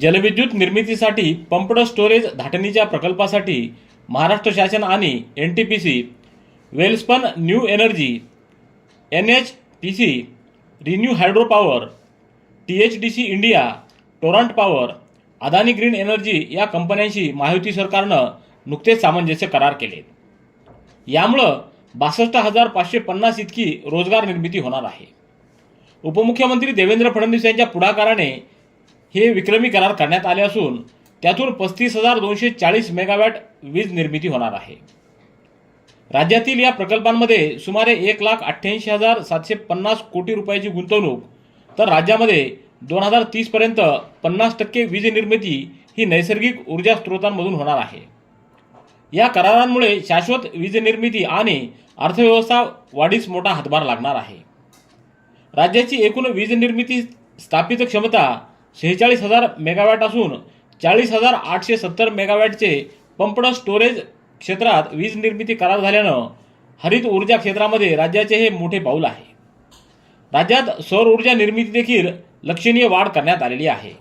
जलविद्युत निर्मितीसाठी pumped storage धाटणीच्या प्रकल्पासाठी महाराष्ट्र शासन आणि NTPC, Welspun new energy, NHPC, renew hydro power, THDC India, Torrent power, Adani green energy या कंपन्यांशी महायुती सरकारनं नुकतेच सामंजस्य करार केले। यामुळं 62,550 इतकी रोजगार निर्मिती होणार आहे। उपमुख्यमंत्री देवेंद्र फडणवीस यांच्या पुढाकाराने हे विक्रमी करार करण्यात आले असून त्यातून 35,240 मेगावॅट वीज निर्मिती होणार आहे। राज्यातील या प्रकल्पांमध्ये सुमारे 1,88,750 कोटी रुपयाची गुंतवणूक, तर राज्यामध्ये 2030 पर्यंत 50% वीज निर्मिती ही नैसर्गिक ऊर्जा स्रोतांमधून होणार आहे। या करारांमुळे शाश्वत वीज निर्मिती आणि अर्थव्यवस्था वाढीस मोठा हातभार लागणार आहे। राज्याची एकूण वीज निर्मिती स्थापित क्षमता 46,000 मेगावॅट असून 40,870 मेगावॅटचे पंप्ड स्टोरेज क्षेत्रात वीज निर्मिती करार झाल्यानं हरित ऊर्जा क्षेत्रामध्ये राज्याचे हे मोठे पाऊल आहे। राज्यात सौर ऊर्जा निर्मिती देखील लक्षणीय वाढ करण्यात आलेली आहे।